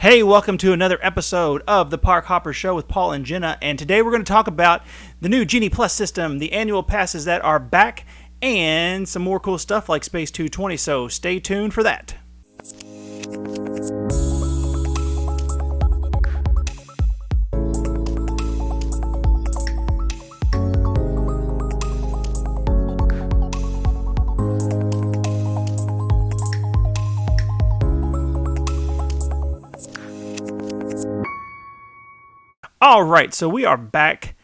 Hey, welcome to another episode of the Park Hopper Show with Paul and Jenna. And today we're going to talk about the new Genie Plus system, the annual passes that are back, and some more cool stuff like Space 220. So stay tuned for that. All right, so we are back,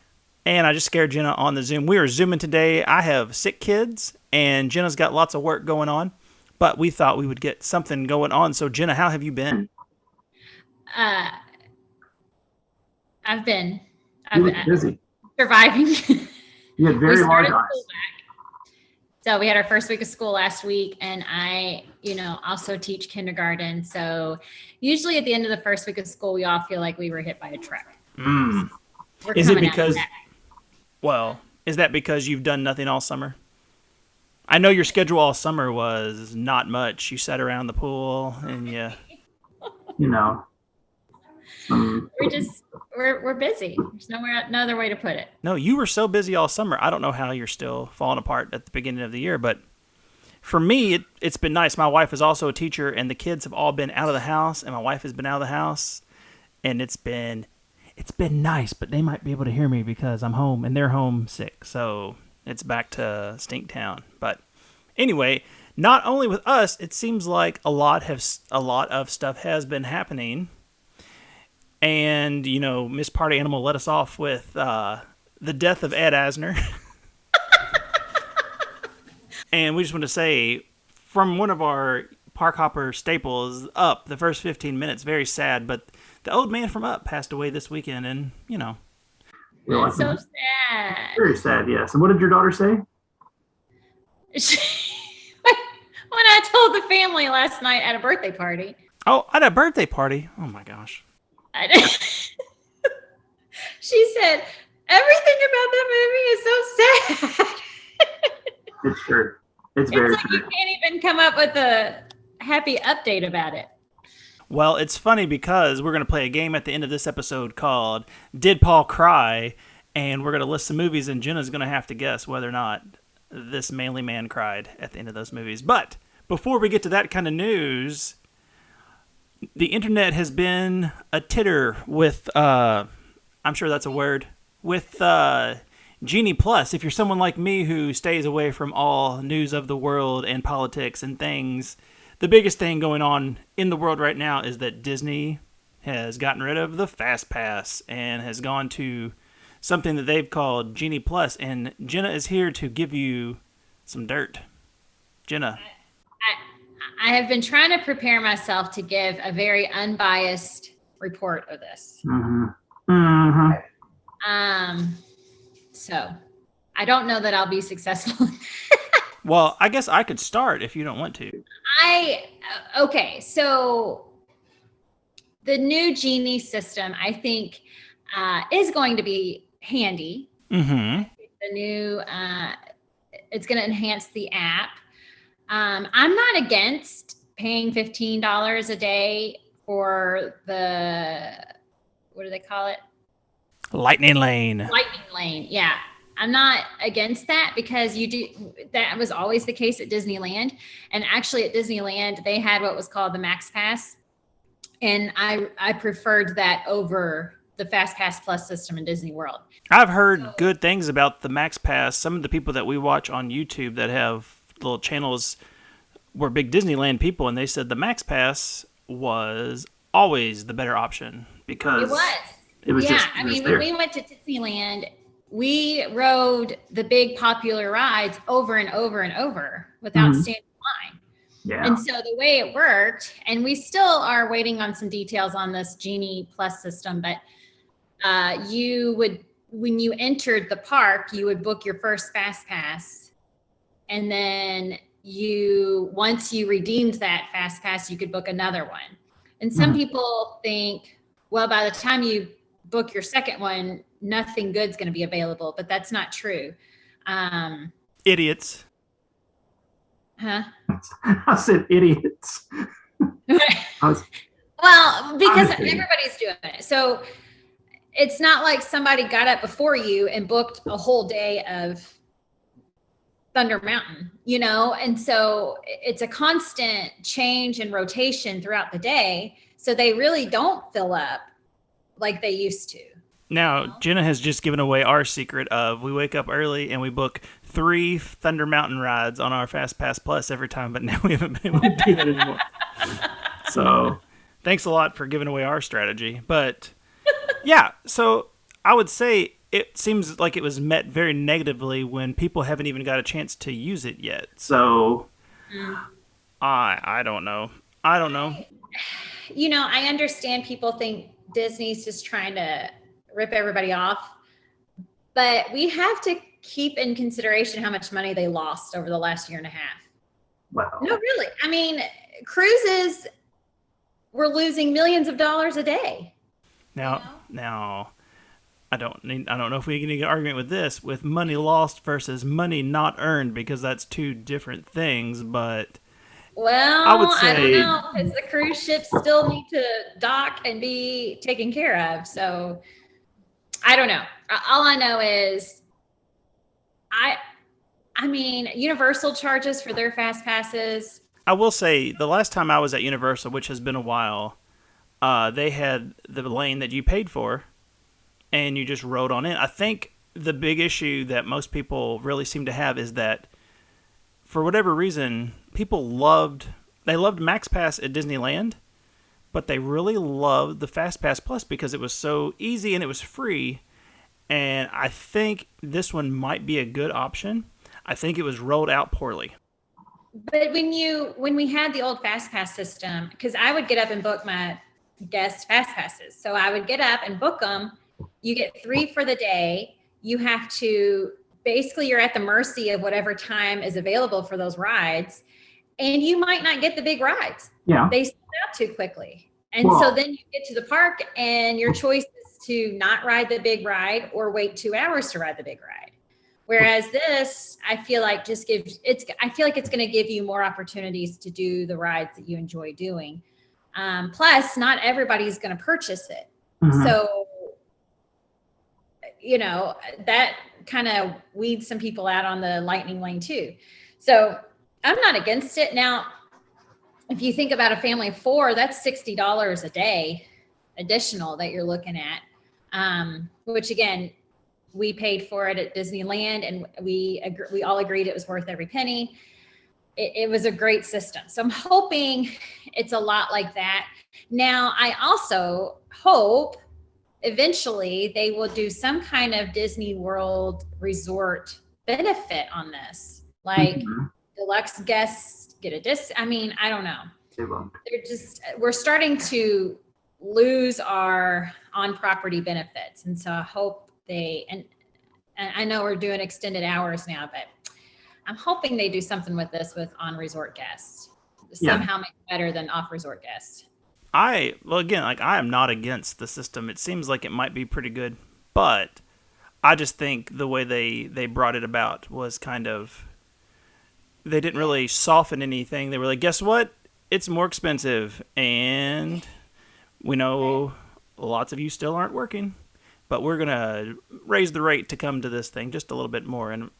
and I just scared Jenna on the Zoom. We are Zooming today. I have sick kids, and Jenna's got lots of work going on, but we thought we would get something going on. So, Jenna, how have you been? I've been busy. Surviving. You had very large eyes. So we had our first week of school last week, and I, also teach kindergarten. So usually at the end of the first week of school, we all feel like we were hit by a truck. Is it because, is that because you've done nothing all summer? I know your schedule all summer was not much. You sat around the pool and we're busy. There's no other way to put it. No, you were so busy all summer. I don't know how you're still falling apart at the beginning of the year, but for me, it's been nice. My wife is also a teacher, and the kids have all been out of the house, and my wife has been out of the house, and it's been nice, but they might be able to hear me because I'm home and they're homesick. So it's back to Stinktown. But anyway, not only with us, it seems like a lot of stuff has been happening. And, Miss Party Animal let us off with the death of Ed Asner. And we just want to say, from one of our Park Hopper staples, Up, the first 15 minutes, very sad, but the old man from Up passed away this weekend, and, It's so sad. Very sad, yes. And what did your daughter say? When I told the family last night at a birthday party. Oh, at a birthday party? Oh, my gosh. She said, everything about that movie is so sad. It's true. It's very like true. You can't even come up with a happy update about it. Well, it's funny because we're going to play a game at the end of this episode called Did Paul Cry? And we're going to list some movies, and Jenna's going to have to guess whether or not this manly man cried at the end of those movies. But before we get to that kind of news, the internet has been a titter with, I'm sure that's a word, with Genie Plus. If you're someone like me who stays away from all news of the world and politics and things, the biggest thing going on in the world right now is that Disney has gotten rid of the Fast Pass and has gone to something that they've called Genie Plus. And Jenna is here to give you some dirt. Jenna. I have been trying to prepare myself to give a very unbiased report of this. So I don't know that I'll be successful. Well, I guess I could start if you don't want to. Okay, so the new Genie system, I think, is going to be handy. Mm-hmm. The new, it's going to enhance the app. I'm not against paying $15 a day for the, what do they call it? Lightning Lane, yeah. I'm not against that because that was always the case at Disneyland. And actually at Disneyland, they had what was called the Max Pass. And I preferred that over the Fast Pass Plus system in Disney World. I've heard good things about the Max Pass. Some of the people that we watch on YouTube that have little channels were big Disneyland people, and they said the Max Pass was always the better option because it was when we went to Disneyland, we rode the big popular rides over and over and over without standing in line. Yeah. And so the way it worked, and we still are waiting on some details on this Genie Plus system, but when you entered the park, you would book your first Fast Pass. And then once you redeemed that Fast Pass, you could book another one. And some people think, well, by the time you book your second one, nothing good's going to be available, but that's not true. Idiots. Huh? I said idiots. Well, because Honestly. everybody's doing it. So it's not like somebody got up before you and booked a whole day of Thunder Mountain, and so it's a constant change and rotation throughout the day. So they really don't fill up like they used to. Now, Jenna has just given away our secret of we wake up early and we book 3 Thunder Mountain rides on our Fast Pass Plus every time, but now we haven't been able to do that anymore. So, thanks a lot for giving away our strategy. But, yeah, so I would say it seems like it was met very negatively when people haven't even got a chance to use it yet. So, I don't know. I understand people think Disney's just trying to rip everybody off, but we have to keep in consideration how much money they lost over the last year and a half. Wow. No, really. I mean, cruises were losing millions of dollars a day. Now, I don't know if we can get an argument with this, with money lost versus money not earned, because that's two different things, but well, I would say, I don't know, because the cruise ships still need to dock and be taken care of. So I don't know. All I know is I mean, Universal charges for their fast passes. I will say the last time I was at Universal, which has been a while, they had the lane that you paid for and you just rode on in. I think the big issue that most people really seem to have is that for whatever reason, people loved Max Pass at Disneyland, but they really loved the Fast Pass Plus because it was so easy and it was free. And I think this one might be a good option. I think it was rolled out poorly. But when we had the old Fast Pass system, because I would get up and book my guest Fast Passes. So I would get up and book them. You get 3 for the day. You have to, basically you're at the mercy of whatever time is available for those rides. And you might not get the big rides. Yeah. They sell out too quickly. And so then you get to the park and your choice is to not ride the big ride or wait 2 hours to ride the big ride. Whereas this, I feel like it's going to give you more opportunities to do the rides that you enjoy doing. Plus, not everybody's going to purchase it. Mhm. So, that kind of weeds some people out on the lightning lane too. So I'm not against it. Now, if you think about a family of 4, that's $60 a day additional that you're looking at, which again, we paid for it at Disneyland and we all agreed it was worth every penny. It was a great system. So I'm hoping it's a lot like that. Now, I also hope eventually they will do some kind of Disney World resort benefit on this. Like deluxe guests get a I mean, I don't know. We're starting to lose our on-property benefits. And so I hope and I know we're doing extended hours now, but I'm hoping they do something with this with on-resort guests. Somehow make it better than off-resort guests. I am not against the system. It seems like it might be pretty good, but I just think the way they brought it about was kind of, they didn't really soften anything. They were like, guess what? It's more expensive, and we know lots of you still aren't working, but we're going to raise the rate to come to this thing just a little bit more. And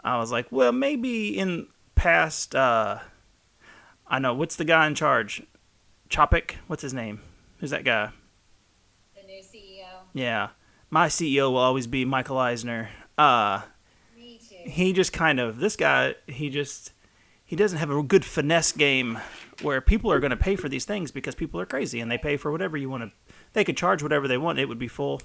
I was like, well, maybe in past, I know, what's the guy in charge? Chopik? What's his name? Who's that guy? The new CEO. Yeah. My CEO will always be Michael Eisner. Me too. He just kind of, this guy, he doesn't have a good finesse game where people are going to pay for these things because people are crazy and they pay for whatever you want to. They could charge whatever they want. It would be full.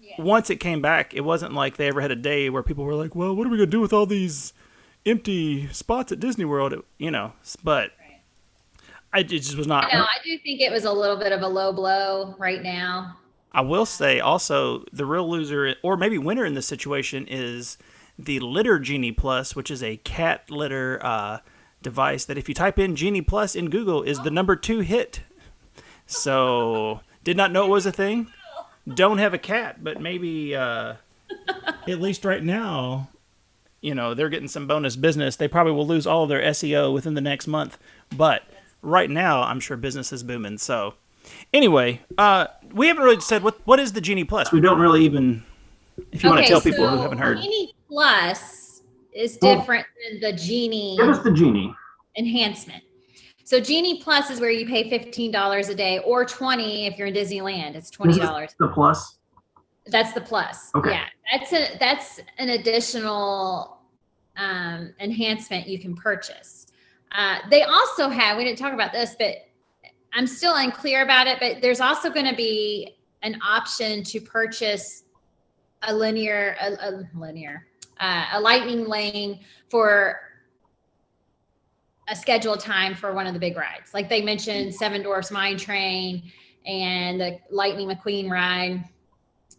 Yeah. Once it came back, it wasn't like they ever had a day where people were like, well, what are we going to do with all these empty spots at Disney World? But it just was not. I do think it was a little bit of a low blow right now. I will say also the real loser, or maybe winner in this situation, is the Litter Genie Plus, which is a cat litter device that if you type in Genie Plus in Google is the number 2 hit. So did not know it was a thing. Don't have a cat, but maybe at least right now, they're getting some bonus business. They probably will lose all of their SEO within the next month, but right now, I'm sure business is booming. So, anyway, we haven't really said what is the Genie Plus. We don't really even. If you want to tell people who haven't heard, Genie Plus is different than the Genie. Give us the Genie enhancement. So Genie Plus is where you pay $15 a day, or $20 if you're in Disneyland. It's $20. The Plus. That's the Plus. Okay. Yeah, that's an additional enhancement you can purchase. They also have. We didn't talk about this, but I'm still unclear about it. But there's also going to be an option to purchase a lightning lane for a scheduled time for one of the big rides. Like they mentioned Seven Dwarfs Mine Train and the Lightning McQueen ride.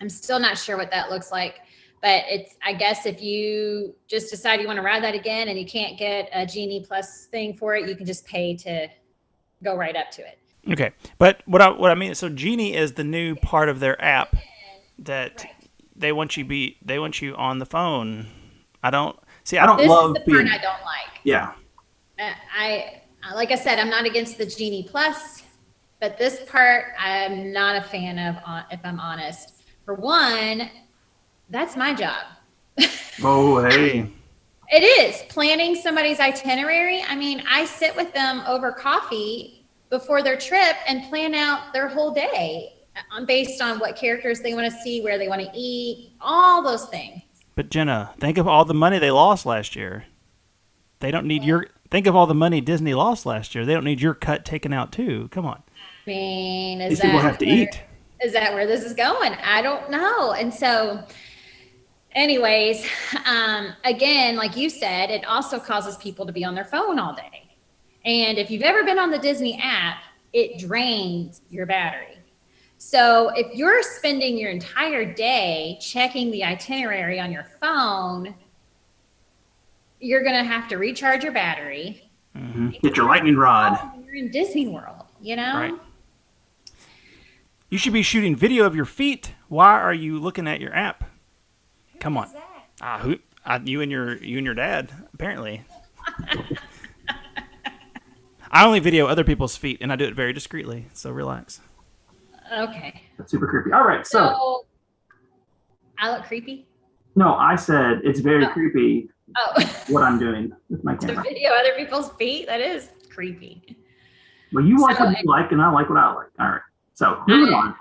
I'm still not sure what that looks like, but I guess if you just decide you want to ride that again and you can't get a Genie Plus thing for it, you can just pay to go right up to it. Okay. But what I mean, so Genie is the new part of their app that they want you on the phone. I don't love this is the being, part I don't like. Yeah. Like I said, I'm not against the Genie Plus, but this part I'm not a fan of, if I'm honest. For one, that's my job. Oh, hey. It is planning somebody's itinerary. I mean, I sit with them over coffee before their trip and plan out their whole day based on what characters they want to see, where they want to eat, all those things. But Jenna, think of all the money they lost last year. They don't need think of all the money Disney lost last year. They don't need your cut taken out too. Come on. I mean, these people have to eat. Is that where this is going? I don't know. And so anyways, again, like you said, it also causes people to be on their phone all day. And if you've ever been on the Disney app, it drains your battery. So if you're spending your entire day checking the itinerary on your phone, you're going to have to recharge your battery. Mm-hmm. Get your lightning rod. You're in Disney World, you know? Right. You should be shooting video of your feet. Why are you looking at your app? Come on. You and your dad, apparently. I only video other people's feet, and I do it very discreetly, so relax. Okay. That's super creepy. All right, so I look creepy? No, I said it's very creepy what I'm doing with my To camera. video other people's feet? That is creepy. Well, you like what you like, and I like what I like. All right. So moving on.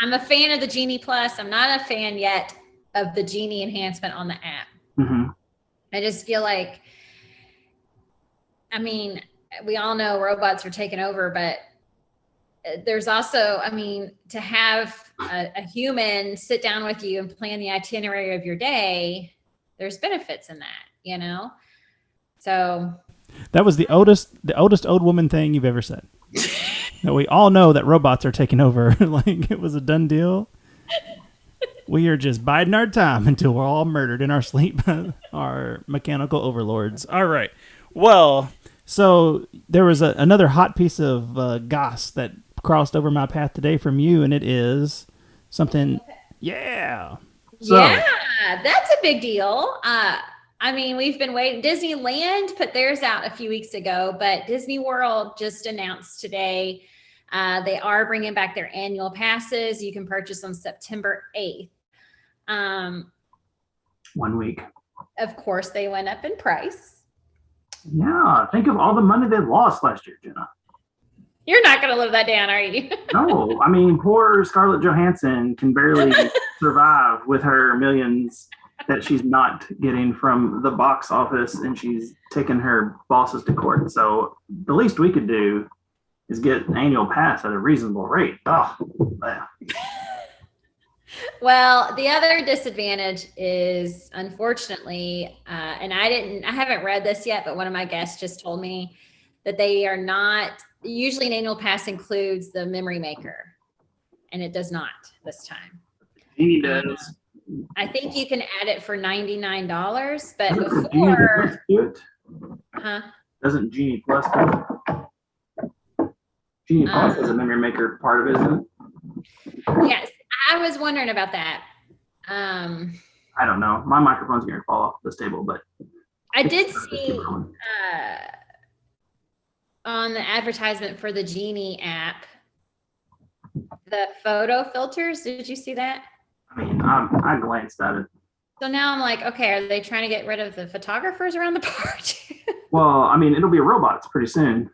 I'm a fan of the Genie Plus. I'm not a fan yet of the Genie enhancement on the app. Mm-hmm. I just feel like, I mean, we all know robots are taking over, but there's also, I mean, to have a human sit down with you and plan the itinerary of your day, there's benefits in that, you know? So that was the oldest old woman thing you've ever said. No, we all know that robots are taking over. Like it was a done deal. We are just biding our time until we're all murdered in our sleep by our mechanical overlords. All right. Well, so there was another hot piece of goss that crossed over my path today from you, and it is something. Yeah. So, yeah, that's a big deal. I mean, we've been waiting. Disneyland put theirs out a few weeks ago, but Disney World just announced today they are bringing back their annual passes. You can purchase on September 8th. 1 week. Of course, they went up in price. Yeah, think of all the money they lost last year, Jenna. You're not going to live that down, are you? No, I mean, poor Scarlett Johansson can barely survive with her millions that she's not getting from the box office, and she's taking her bosses to court. So the least we could do is get an annual pass at a reasonable rate. Oh, yeah. Well, the other disadvantage is, unfortunately, and I haven't read this yet, but one of my guests just told me that they are not, usually an annual pass includes the memory maker, and it does not this time. Genie does. I think you can add it for $99, but Doesn't before, Genie Plus do it? Doesn't Genie Plus do it? Genie Plus is a memory maker part of it, isn't it? Yes, I was wondering about that. I don't know. My microphone's going to fall off this table, but I did see on the advertisement for the Genie app, the photo filters. Did you see that? I mean, I glanced at it. So now I'm like, okay, are they trying to get rid of the photographers around the park? Well, I mean, it'll be robots pretty soon.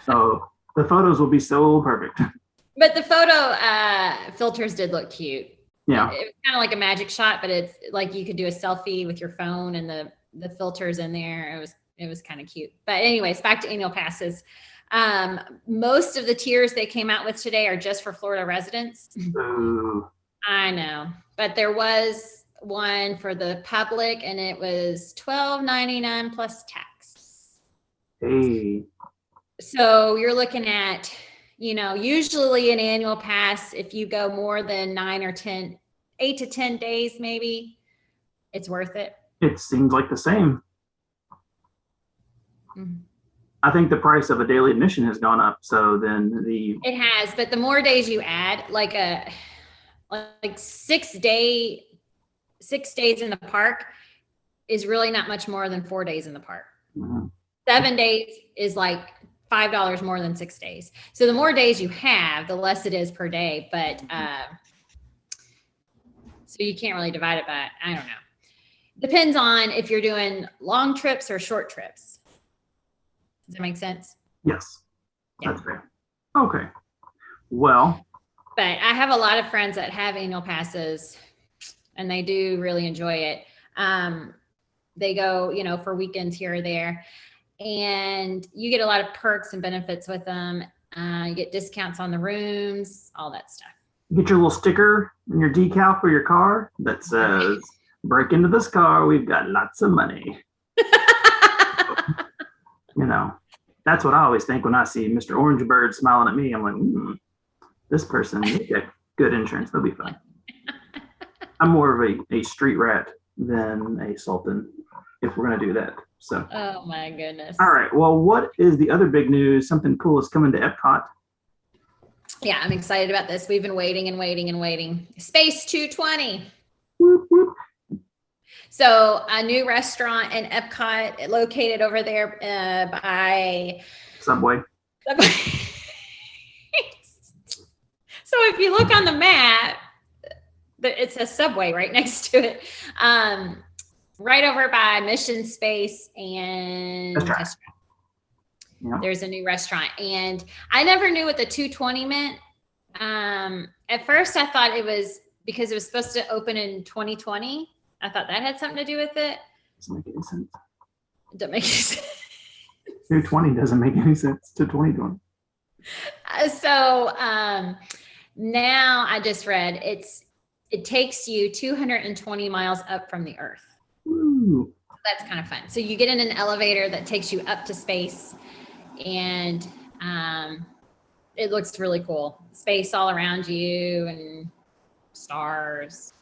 So the photos will be so perfect. But the photo filters did look cute. Yeah. It was kind of like a magic shot, but it's like you could do a selfie with your phone and the filters in there. It was kind of cute. But anyways, back to annual passes. Most of the tiers they came out with today are just for Florida residents. Ooh. I know, but there was one for the public, and it was $12.99 plus tax. Hey. So you're looking at, usually an annual pass, if you go more than 8 to 10 days, maybe, it's worth it. It seems like the same. Mm-hmm. I think the price of a daily admission has gone up. So then it has, but the more days you add, like 6 days in the park is really not much more than 4 days in the park. Mm-hmm. 7 days is like $5 more than 6 days. So the more days you have, the less it is per day. But so you can't really divide it by, I don't know. Depends on if you're doing long trips or short trips. Does that make sense? Yes, Yeah. That's fair. Okay. Well, but I have a lot of friends that have annual passes, and they do really enjoy it. They go, for weekends here or there, and you get a lot of perks and benefits with them. You get discounts on the rooms, all that stuff. Get your little sticker and your decal for your car that says, break into this car, we've got lots of money. That's what I always think when I see Mr. Orange Bird smiling at me. I'm like, this person, they get good insurance. They'll be fine. I'm more of a street rat than a sultan if we're going to do that. So. Oh, my goodness. All right. Well, what is the other big news? Something cool is coming to EPCOT. Yeah, I'm excited about this. We've been waiting and waiting and waiting. Space 220. Whoop, whoop. So a new restaurant in EPCOT located over there by Subway. So if you look on the map, it says Subway right next to it. Right over by Mission Space and Test Track. Yeah. There's a new restaurant. And I never knew what the 220 meant. At first I thought it was because it was supposed to open in 2020. I thought that had something to do with it. Doesn't make any sense. It doesn't make any sense. 220 doesn't make any sense to 2020. So now I just read it takes you 220 miles up from the earth. Ooh. That's kind of fun. So you get in an elevator that takes you up to space, and it looks really cool. Space all around you and stars,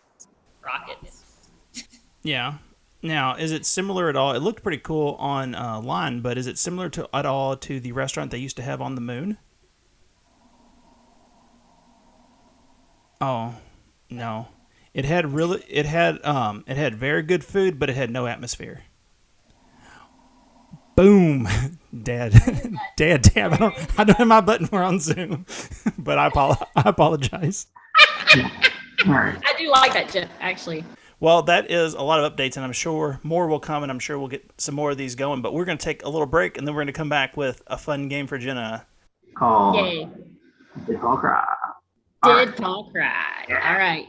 rockets. Yeah. Now, is it similar at all? It looked pretty cool online, but is it similar at all to the restaurant they used to have on the moon? Oh, no. It had very good food, but it had no atmosphere. Boom, Dad. Damn, I don't have my button. We're on Zoom, but I apologize. All right. I do like that, Jeff, actually. Well, that is a lot of updates, and I'm sure more will come, and I'm sure we'll get some more of these going. But we're going to take a little break, and then we're going to come back with a fun game for Jenna. Called Yay. Did Paul Cry? Did Paul Cry? Yeah. All right.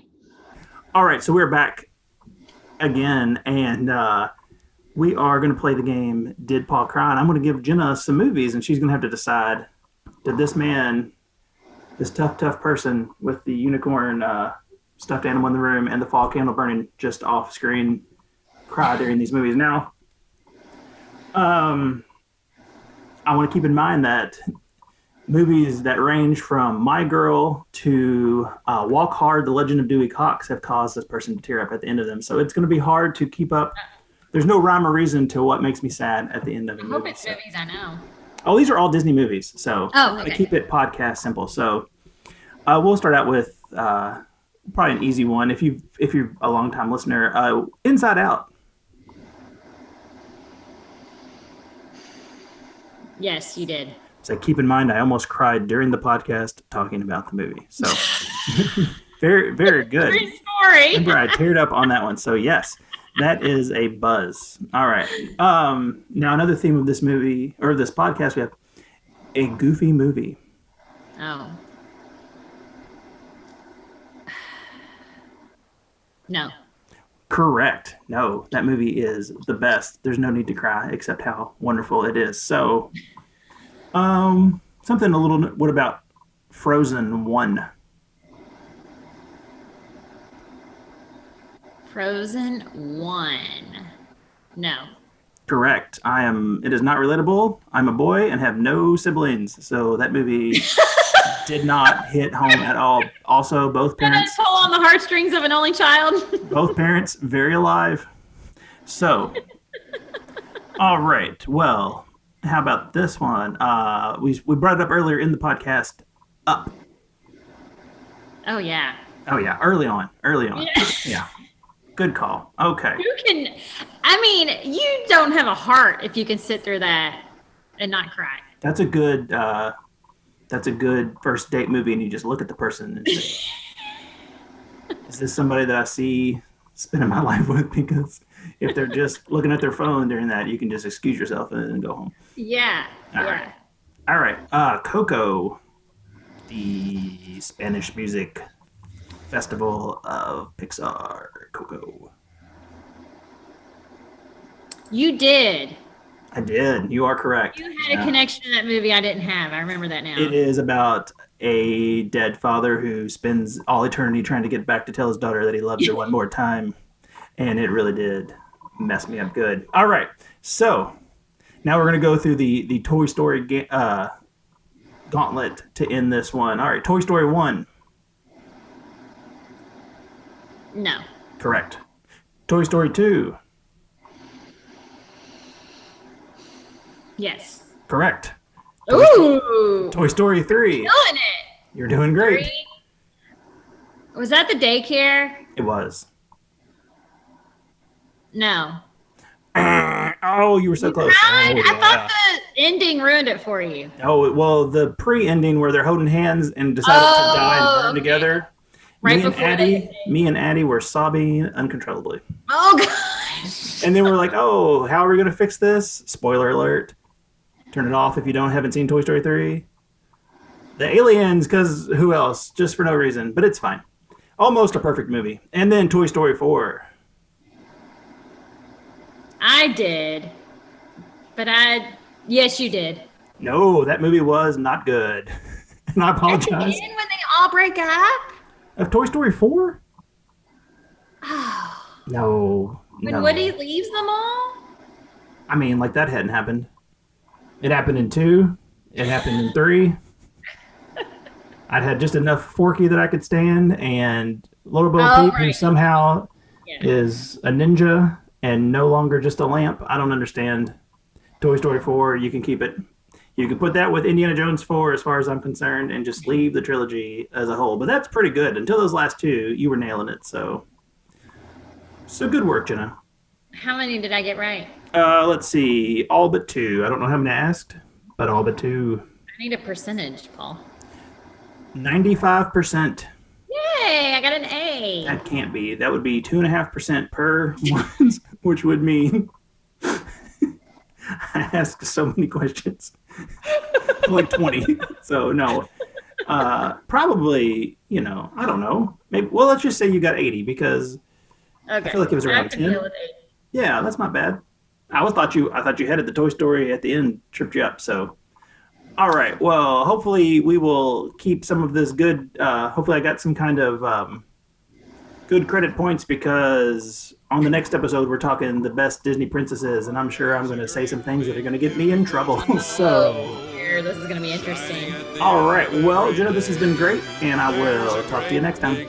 All right, so we're back again, and we are going to play the game Did Paul Cry? And I'm going to give Jenna some movies, and she's going to have to decide, did this man, this tough person with the unicorn stuffed animal in the room and the fall candle burning just off screen cry during these movies? Now, I want to keep in mind that movies that range from My Girl to Walk Hard, The Legend of Dewey Cox have caused this person to tear up at the end of them. So it's going to be hard to keep up. There's no rhyme or reason to what makes me sad at the end of a movie. I hope it's movies I know. Oh, these are all Disney movies. So okay. I keep it podcast simple. So we'll start out with probably an easy one. If you're a longtime listener, Inside Out. Yes, you did. So keep in mind, I almost cried during the podcast talking about the movie. So very, very good. True story. Remember, I teared up on that one. So yes, that is a buzz. All right. Now another theme of this movie or this podcast, we have a goofy movie. Oh. No. Correct. No, that movie is the best. There's no need to cry except how wonderful it is. So, something a little. What about Frozen 1? Frozen 1. No. Correct. It is not relatable. I'm a boy and have no siblings, so that movie did not hit home at all. Also, both parents pull on the heartstrings of an only child. both parents very alive. So, all right. Well, how about this one? We brought it up earlier in the podcast. Up. Oh yeah. Oh yeah, early on. Yeah. Good call. Okay. You don't have a heart if you can sit through that and not cry. That's a good first date movie, and you just look at the person and say, is this somebody that I see spending my life with? Because if they're just looking at their phone during that, you can just excuse yourself and go home. Yeah. All right. Coco, the Spanish music festival of Pixar. Coco. You did. I did. You are correct. You had a connection to that movie I didn't have. I remember that now. It is about a dead father who spends all eternity trying to get back to tell his daughter that he loves her one more time. And it really did mess me up good. All right. So now we're going to go through the Toy Story gauntlet to end this one. All right. Toy Story 1. No. Correct. Toy Story 2. Yes. Correct. Ooh. Toy Story 3. Killing it. You're doing great. 3. Was that the daycare? It was. No. Oh, you were so close. Right? Oh, I thought the ending ruined it for you. Oh, well, the pre-ending where they're holding hands and decided to die and burn together. Right Me and Addie were sobbing uncontrollably. Oh, gosh. And then we're like, oh, how are we going to fix this? Spoiler alert. Turn it off if you haven't seen Toy Story 3. The aliens, because who else? Just for no reason. But it's fine. Almost a perfect movie. And then Toy Story 4. I did. But yes, you did. No, that movie was not good. And I apologize. At the end when they all break up? Of Toy Story 4? Oh. No. When Woody leaves them all? I mean, like that hadn't happened. It happened in 2. It happened in 3. I'd had just enough Forky that I could stand, and Little Bo Peep, who somehow is a ninja and no longer just a lamp. I don't understand. Toy Story 4, you can keep it. You can put that with Indiana Jones 4 as far as I'm concerned and just leave the trilogy as a whole. But that's pretty good. Until those last 2, you were nailing it. So good work, Jenna. How many did I get right? Let's see. All but 2. I don't know how many I asked, but all but 2. I need a percentage, Paul. 95%. Yay, I got an A. That can't be. That would be 2.5% per one, which would mean I asked so many questions. Like 20. So no. Probably, I don't know. Maybe. Well, let's just say you got 80 because I feel like it was around 10. Yeah, that's not bad. I thought you had the Toy Story at the end tripped you up. So, all right. Well, hopefully we will keep some of this good. Hopefully I got some kind of good credit points because on the next episode we're talking the best Disney princesses, and I'm sure I'm going to say some things that are going to get me in trouble. So, this is going to be interesting. All right. Well, Jenna, this has been great, and I will talk to you next time.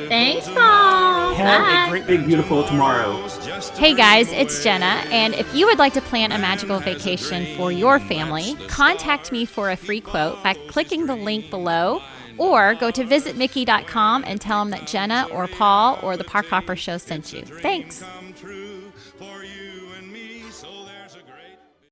Thanks, Paul. Have a great, big, beautiful tomorrow. Hey guys, it's Jenna, and if you would like to plan a magical vacation for your family, contact me for a free quote by clicking the link below, or go to visitmickey.com and tell them that Jenna or Paul or the Park Hopper Show sent you. Thanks.